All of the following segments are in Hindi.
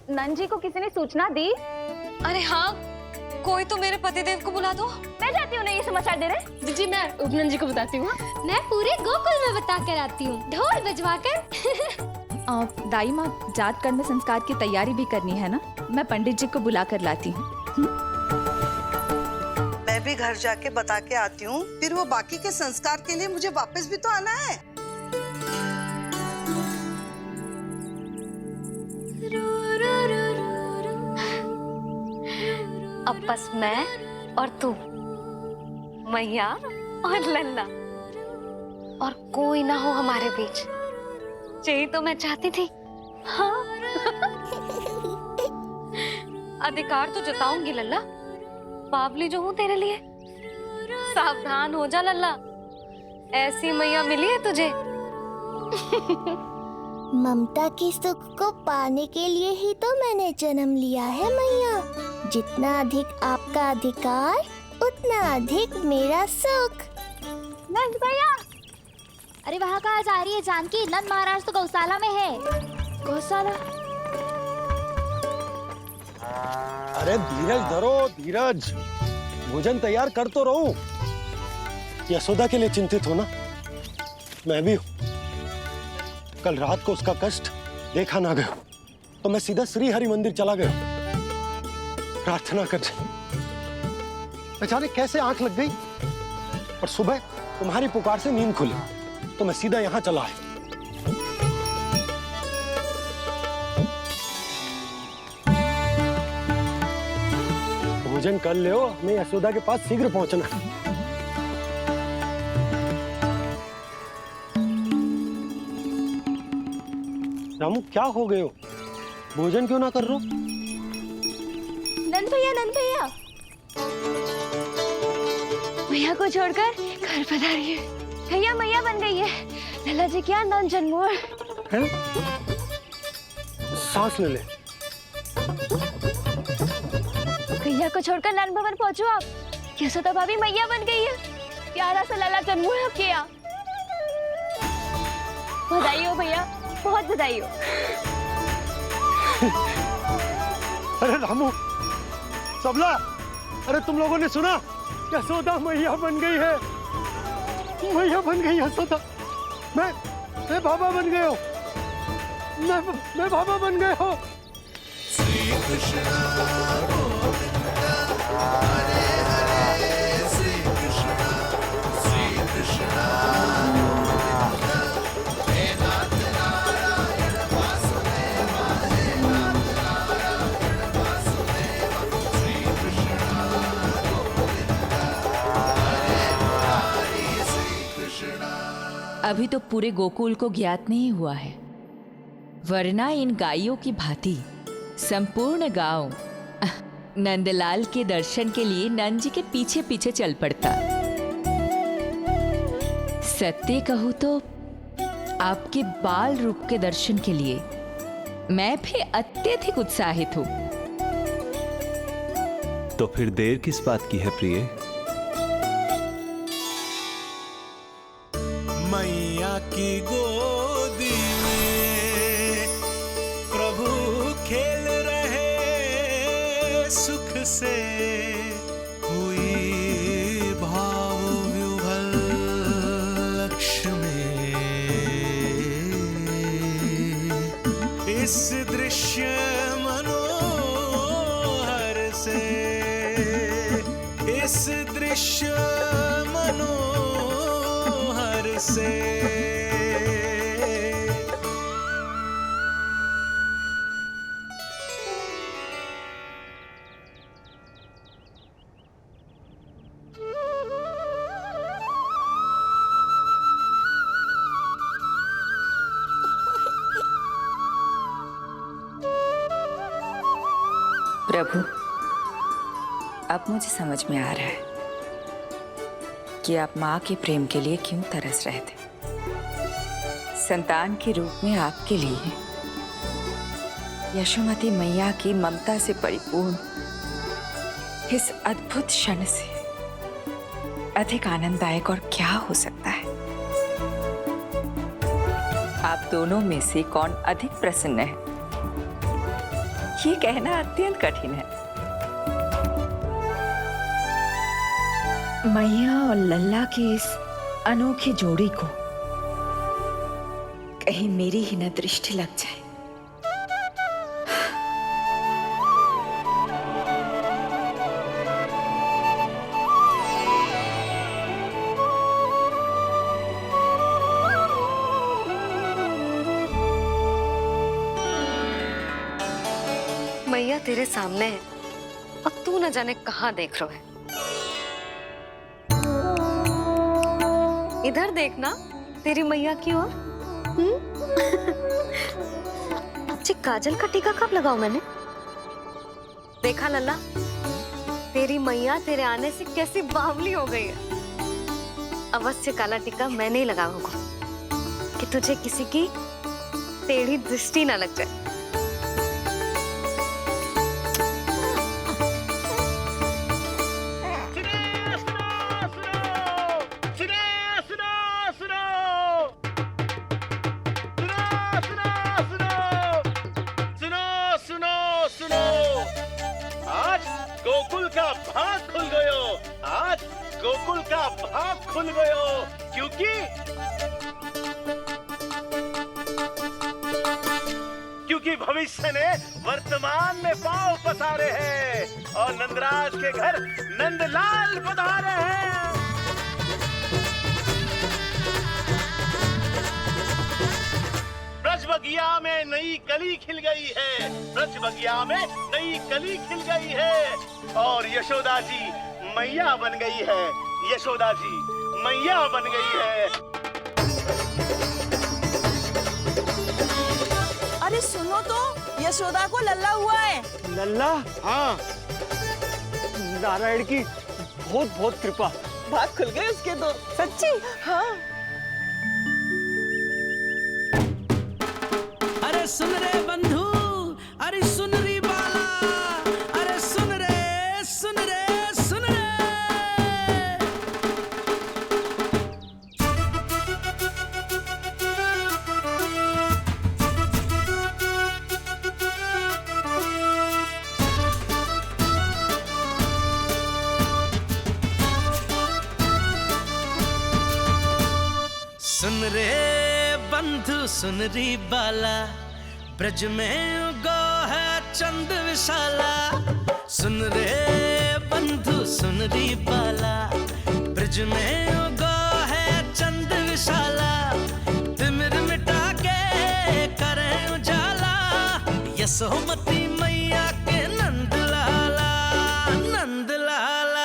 नंजी को किसी ने सूचना दी? अरे हाँ, कोई तो मेरे पतिदेव को बुला दो। मैं जाती हूँ, नहीं ये समाचार दे रहे। दीदी मैं उपनंद जी को बताती हूँ। मैं पूरे गोकुल में बता कर आती हूँ, ढोल बजवाकर। दाई माँ, जात कर्म संस्कार की तैयारी भी करनी है ना, मैं पंडित जी को बुला कर लाती हूँ। मैं भी घर जाके बता के आती हूँ, फिर वो बाकी के संस्कार के लिए मुझे वापस भी तो आना है। अब बस मैं और तू, मैया और लल्ला, और कोई ना हो हमारे बीच। यही तो मैं चाहती थी। हाँ। अधिकार तो जताऊंगी लल्ला, बावली जो हूँ तेरे लिए। सावधान हो जा लल्ला, ऐसी मैया मिली है तुझे। ममता की सुख को पाने के लिए ही तो मैंने जन्म लिया है मैया। जितना अधिक आपका अधिकार, उतना अधिक मेरा सुख। नंद भैया, अरे वहाँ कहाँ जा रही है जानकी? नंद महाराज तो गौशाला में है। गौशाला? अरे धीरज धरो, धीरज। भोजन तैयार कर तो रहूं। यशोदा के लिए चिंतित हो ना? मैं भी हूं। कल रात को उसका कष्ट देखा ना गया, तो मैं सीधा श्री हरि मंदिर चला गया प्रार्थना करने। बेचारे कैसे आंख लग गई, और सुबह तुम्हारी पुकार से नींद खुली, तो मैं सीधा यहां चला आया। भोजन कर ले, हमें यशोदा के पास शीघ्र पहुंचना है। रामू, क्या हो गए हो? भोजन क्यों ना कर रहे हो? नंद भैया, नंद भैया, मैया को छोड़कर घर पधारी है। भैया मैया बन गई है। लल्ला जी क्या नन जन्मोर है? सांस ले ले। भैया को छोड़कर नंद भवन पहुंचो आप। यशोदा भाभी मैया बन गई है। प्यारा सा लल्ला जन्मोर आपके यहाँ। बधाई हो भैया, बहुत बधाई हो। अरे रामू, सबला, अरे तुम लोगों ने सुना? यशोदा मैया बन गई है। मैया बन गई यशोदा। मैं बाबा बन गया हूँ। मैं बाबा बन गया हूँ। श्री कृष्ण गोविंदा, हरे हरे, श्री कृष्ण गोविंदा, हे नाथ नारायण वासुदेव, हे नाथ नारायण वासुदेव, श्री कृष्ण गोविंदा, हरे हरे, श्री कृष्ण। अभी तो पूरे गोकुल को ज्ञात नहीं हुआ है, वरना इन गायों की भांति संपूर्ण गांव नंदलाल के दर्शन के लिए नंद जी के पीछे पीछे चल पड़ता। सत्य कहूं तो आपके बाल रूप के दर्शन के लिए मैं भी अत्यधिक उत्साहित हूं। तो फिर देर किस बात की है प्रिय? मैया की गोदी में प्रभु खेल रहे सुख से, हुई भाव विह्वल लक्ष्य में। इस दृश्य मनोहर से, इस दृश्य मनोहर से। प्रभु, अब मुझे समझ में आ रहा है कि आप माँ के प्रेम के लिए क्यों तरस रहे थे। संतान के रूप में आपके लिए यशोमती मैया की ममता से परिपूर्ण इस अद्भुत क्षण से अधिक आनंददायक और क्या हो सकता है। आप दोनों में से कौन अधिक प्रसन्न है, ये कहना अत्यंत कठिन है। मैया और लल्ला की इस अनोखी जोड़ी को कहीं मेरी ही न दृष्टि लग जाए। मैया तेरे सामने है और तू न जाने कहाँ देख रहा है। इधर देखना तेरी मैया की ओर। अच्छी काजल का टीका कब लगाऊं मैंने? देखा लल्ला, तेरी मैया तेरे आने से कैसी बावली हो गई है। अवश्य काला टीका मैंने ही लगाया होगा कि तुझे किसी की टेढ़ी दृष्टि ना लग जाए। गोकुल का भाग खुल गयो। आज गोकुल का भाग खुल गयो, क्योंकि भविष्य ने वर्तमान में पांव पसारे हैं और नंदराज के घर नंदलाल पधारे हैं। ब्रज बगिया में नई कली खिल गई है, ब्रज बगिया में नई कली खिल गई है और यशोदा जी मैया बन गई है। यशोदा जी मैया बन गई है। अरे सुनो तो, यशोदा को लल्ला हुआ है। लल्ला? हाँ, नारायण की बहुत बहुत कृपा। भाग खुल गए उसके तो। सच्ची? हाँ। अरे सुन रे बंधु, अरे सुन री बाला, अरे सुन रे, सुन रे, सुन रे। सुन रे बंधु, सुन री बाला, ब्रज में उगो है चंद विशाला। सुन रे बंधु, सुन री बाला, ब्रज में उगो है चंद विशाला। तिमिर मिटा के करें उजाला, यशोमती मैया के नंद लाला, नंद लाला।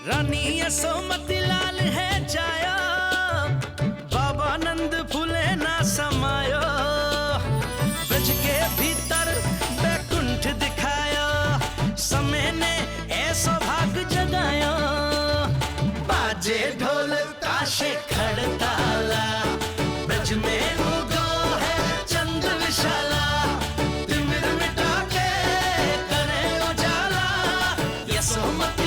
रानी यशोमती लाल है जायो, बाबा नंद फूले ना समायो। ब्रज के भीतर बैकुंठ दिखायो, समय ने ऐसा भाग जगायो। बाजे ढोल ताशे खड़ताला, ब्रज में उगो है चंद विशाला। तिमिर मिटा के करें उजाला, यशोमती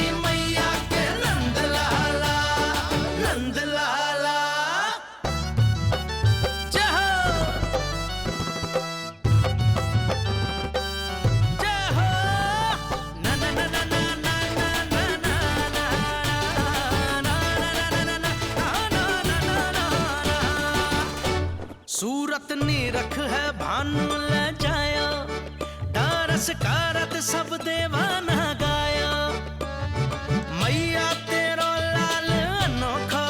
सूरत निरख है भानु ले जायो, दारस कारत सब देवाना गायो। मैया तेरो लाल अनोखा,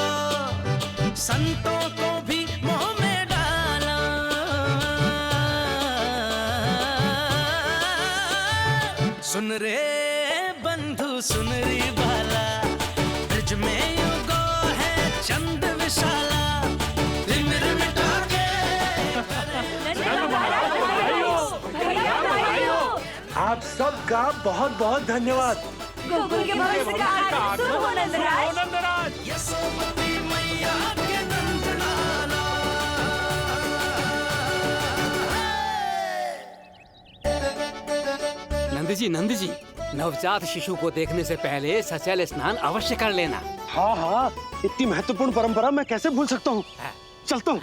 संतों को भी मोह में डाला। सुन रे बंधु, सुन री बाला, ब्रज में युगो है चंद विशाला। तिमिर मिटा के आप सबका बहुत बहुत धन्यवाद। गोकुल के भविष्य का आगमन हो नंदराज। यशोमती मैया के नंद लाला। नंद जी, नवजात शिशु को देखने से पहले सचैल स्नान अवश्य कर लेना। हाँ हाँ, इतनी महत्वपूर्ण परंपरा मैं कैसे भूल सकता हूँ। चलता हूँ।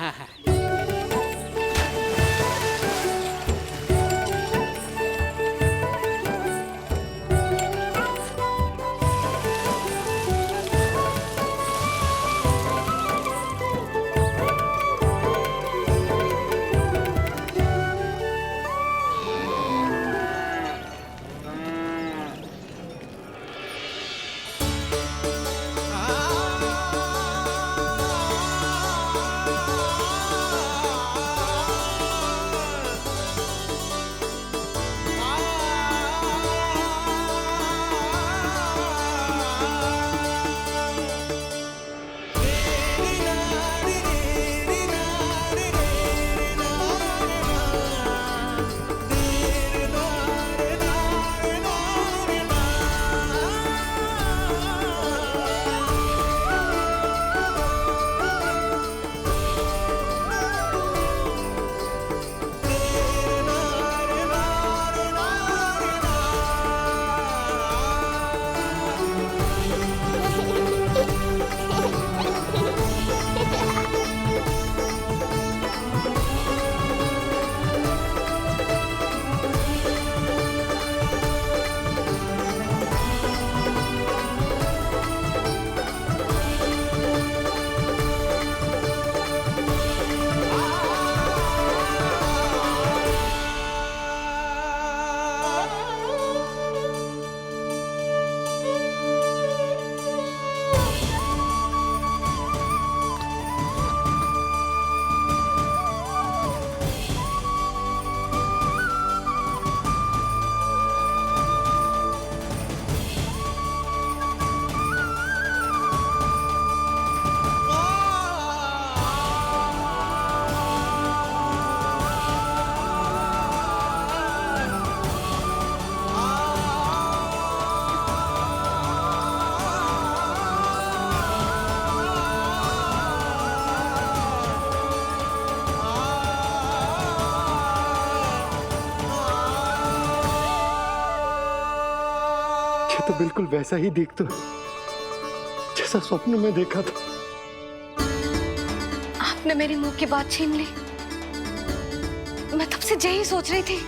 तो बिल्कुल वैसा ही दिखता है जैसा स्वप्न में देखा था। आपने मेरी मुंह की बात छीन ली। मैं तब से यही सोच रही थी।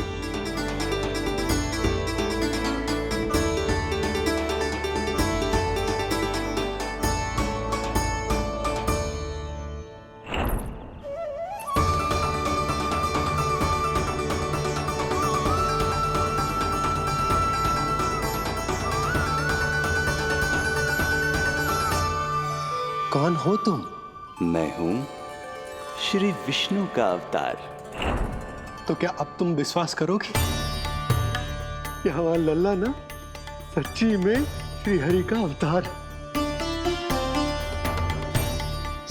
कौन हो तुम? मैं हूं श्री विष्णु का अवतार। तो क्या अब तुम विश्वास करोगे कि हमारा लल्ला ना सच्ची में श्री हरि का अवतार?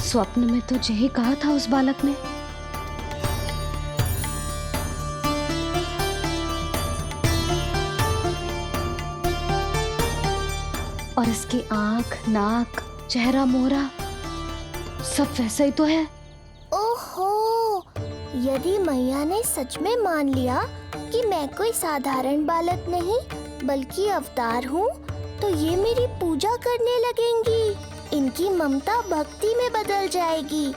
स्वप्न में तो यही कहा था उस बालक ने। और इसकी आंख, नाक, चेहरा, मोहरा सब वैसा ही तो है। ओहो, यदि मैया ने सच में मान लिया कि मैं कोई साधारण बालक नहीं बल्कि अवतार हूँ, तो ये मेरी पूजा करने लगेंगी। इनकी ममता भक्ति में बदल जाएगी।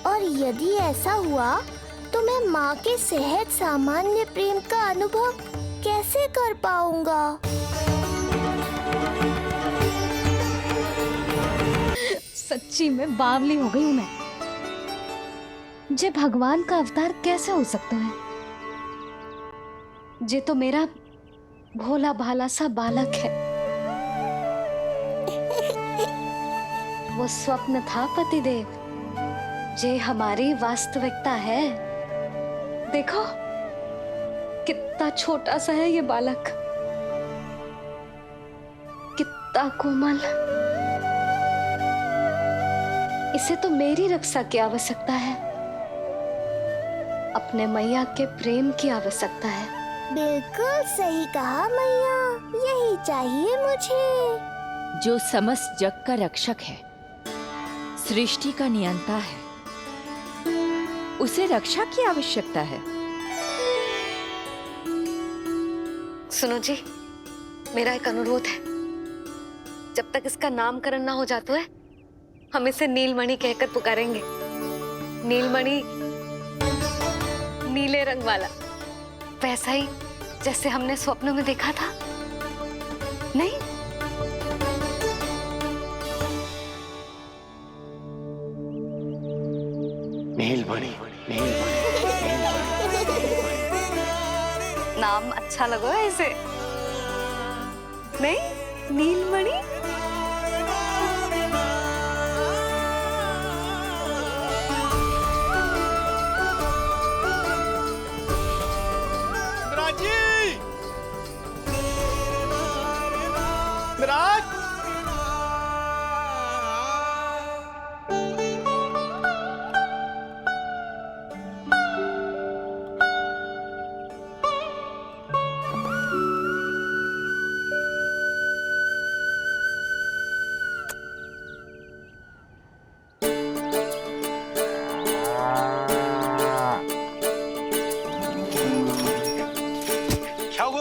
और यदि ऐसा हुआ तो मैं माँ के सहज सामान्य प्रेम का अनुभव कैसे कर पाऊंगा? सच्ची में बावली हो गई हूँ मैं। जे भगवान का अवतार कैसे हो सकता है? जे तो मेरा भोला भाला सा बालक है। वो स्वप्न था पतिदेव, जे हमारी वास्तविकता है। देखो कितना छोटा सा है ये बालक, कितना कोमल। इसे तो मेरी रक्षा की आवश्यकता है, अपने मैया के प्रेम की आवश्यकता है। बिल्कुल सही कहा मैया, यही चाहिए मुझे। जो समस्त जग का रक्षक है, सृष्टि का नियंता है, उसे रक्षा की आवश्यकता है। सुनो जी, मेरा एक अनुरोध है। जब तक इसका नामकरण ना हो जाता है, हम इसे नीलमणि कहकर पुकारेंगे। नीलमणि नीले रंग वाला, वैसा ही जैसे हमने स्वप्नों में देखा था, नहीं? नीलमणि, नाम अच्छा लगा है इसे, नहीं? नीलमणि।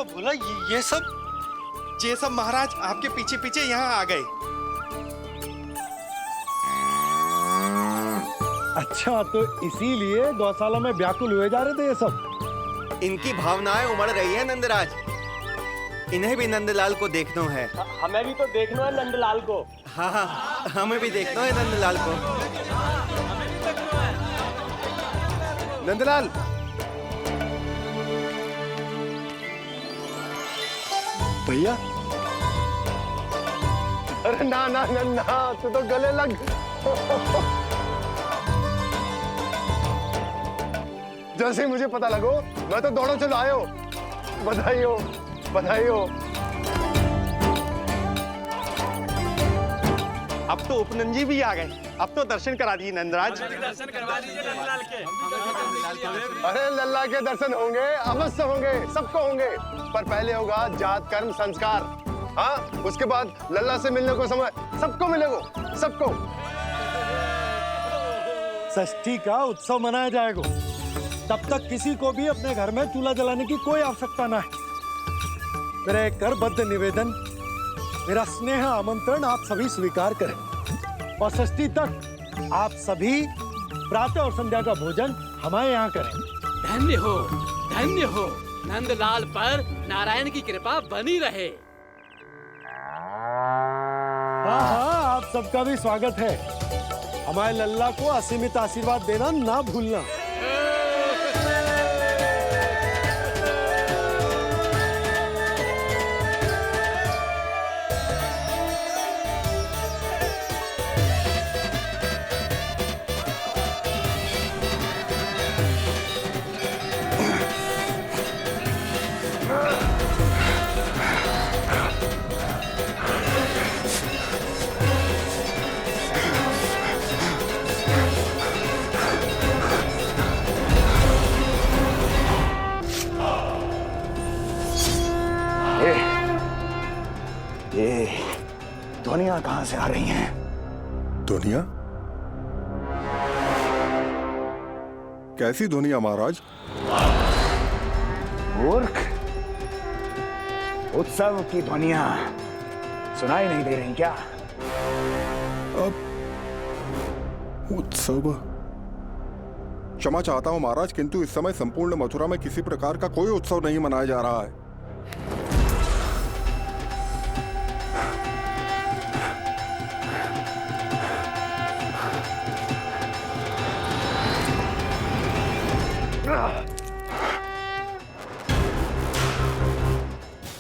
बोला ये सब महाराज आपके पीछे पीछे यहाँ आ गए। अच्छा, तो इसीलिए गौशाला में व्याकुल हुए जा रहे थे ये सब। इनकी भावनाएं उमड़ रही है नंदराज। इन्हें भी नंदलाल को देखना है। हमें भी तो देखना है नंदलाल को। हाँ हाँ, हमें भी देखना है नंदलाल को। नंदलाल, भैया। अरे ना ना ना ना, तू तो गले लग। जैसे ही मुझे पता लगो मैं तो दौड़ो चलो आयो। बधाई हो, बधाई हो। अब तो उपनंजी भी आ गए। अब तो दर्शन करा दिए नंदराज। दर्शन करवा दीजिए नंदलाल के। अरे लल्ला के दर्शन होंगे, अवश्य होंगे, सबको होंगे। पर पहले होगा जात कर्म संस्कार। हाँ, उसके बाद लल्ला से मिलने को समय सबको मिलेगा, सबको। षष्ठी का उत्सव मनाया जाएगा। तब तक किसी को भी अपने घर में चूल्हा जलाने की कोई आवश्यकता ना है। मेरा एक करबद्ध निवेदन, मेरा स्नेह आमंत्रण आप सभी स्वीकार करें और षष्ठी तक आप सभी प्रातः और संध्या का भोजन हमारे यहाँ करें। धन्य हो, धन्य हो। नंदलाल पर नारायण की कृपा बनी रहे। हाँ हाँ, आप सबका भी स्वागत है। हमारे लल्ला को असीमित आशीर्वाद देना ना भूलना। ये ध्वनियां कहां से आ रही हैं? ध्वनियां? कैसी ध्वनियां महाराज? मूर्ख, उत्सव की ध्वनियां सुनाई नहीं दे रही क्या? अब उत्सव? क्षमा चाहता हूं महाराज, किंतु इस समय संपूर्ण मथुरा में किसी प्रकार का कोई उत्सव नहीं मनाया जा रहा है।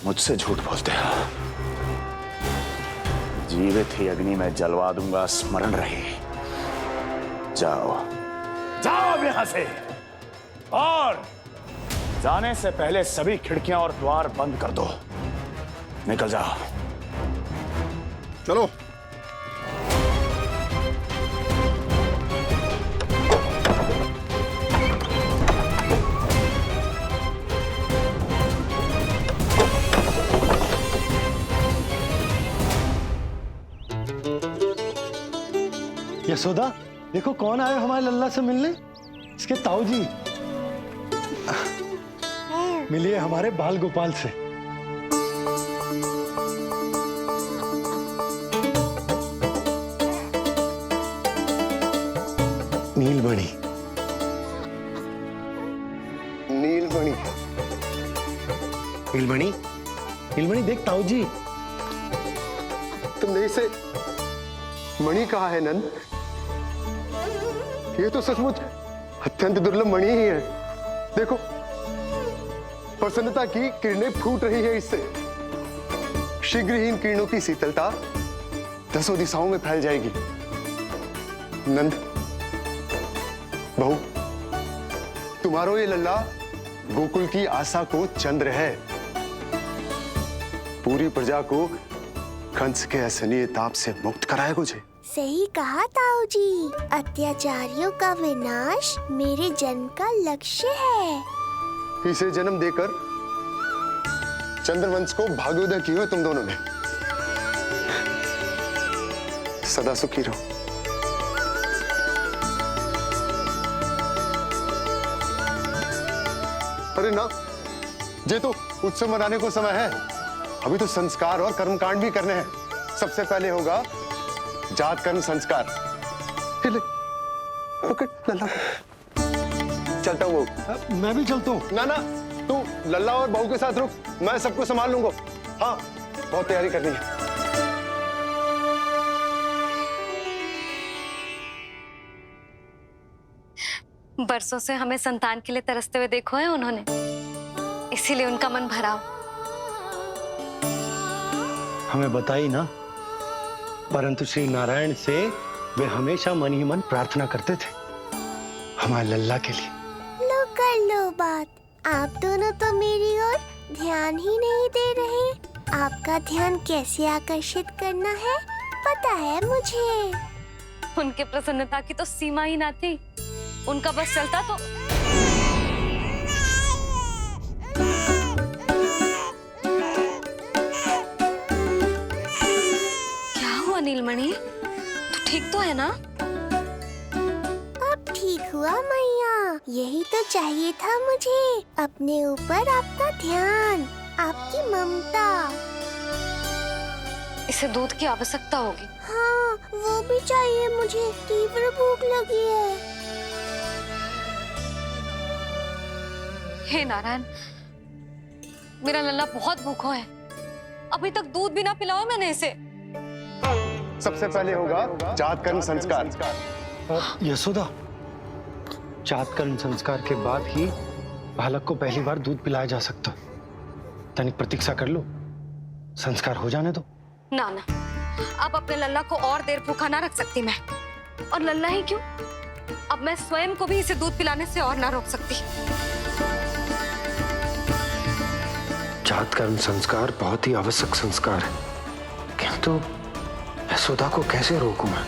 मुझसे झूठ बोलते हो। जीवित ही अग्नि में जलवा दूंगा, स्मरण रहे। जाओ जाओ अब यहां से, और जाने से पहले सभी खिड़कियां और द्वार बंद कर दो। निकल जाओ। चलो। यशोदा, देखो कौन आया हमारे लल्ला से मिलने। इसके ताऊ जी। मिलिए हमारे बाल गोपाल से। नीलमणि। नीलमणि, नीलमणि, नीलमणि देख ताऊ जी। तुमने इसे मणि कहा है नंद? ये तो सचमुच अत्यंत दुर्लभ मणि ही है। देखो, प्रसन्नता की किरणें फूट रही है इससे। शीघ्र ही इन किरणों की शीतलता दसों दिशाओं में फैल जाएगी। नंद, बहू, तुम्हारो ये लल्ला गोकुल की आशा को चंद्र है। पूरी प्रजा को कंस के असहनीय ताप से मुक्त कराएगा मुझे। सही कहा ताऊ जी, अत्याचारियों का विनाश मेरे जन्म का लक्ष्य है। इसे जन्म देकर चंद्रवंश को भाग्योदय किया है तुम दोनों ने। सदा सुखी रहो। अरे ना, ये तो उत्सव मनाने को समय है। अभी तो संस्कार और कर्मकांड भी करने हैं। सबसे पहले होगा जात कर्म संस्कार। लल्ला चलता हूँ। मैं भी चलता हूँ। ना ना, तू लल्ला और बहू के साथ रुक, मैं सबको संभाल लूंगा। हाँ, बहुत तैयारी करनी है। बरसों से हमें संतान के लिए तरसते हुए देखो है उन्होंने, इसीलिए उनका मन भरा। हमें बताई ना, परंतु श्री नारायण से वे हमेशा मन ही मन प्रार्थना करते थे हमारे लल्ला के लिए। लो कर लो बात। आप दोनों तो मेरी ओर ध्यान ही नहीं दे रहे। आपका ध्यान कैसे आकर्षित करना है पता है मुझे। उनके प्रसन्नता की तो सीमा ही ना थी। उनका बस चलता तो क्या हुआ नीलमणि, तू ठीक तो है ना? अब ठीक हुआ मैया, यही तो चाहिए था मुझे। अपने ऊपर आपका ध्यान, आपकी ममता। इसे दूध की आवश्यकता होगी। हाँ, वो भी चाहिए मुझे। तीव्र भूख लगी है। हे नारायण, मेरा लल्ला बहुत भूखा है। अभी तक दूध भी ना पिलाओ मैंने इसे। सबसे पहले होगा जात कर्म संस्कार। यशोदा, जात कर्म संस्कार के बाद ही बालक को पहली बार दूध पिलाया जा सकता। तनिक प्रतीक्षा कर लो, संस्कार हो जाने दो। ना ना, अब अपने लल्ला को और देर भूखा ना रख सकती मैं। और लल्ला ही क्यों, अब मैं स्वयं को भी इसे दूध पिलाने से और ना रोक सकती। जात कर्म संस्कार बहुत ही आवश्यक संस्कार है, किंतु यशोदा को कैसे रोकूं मैं?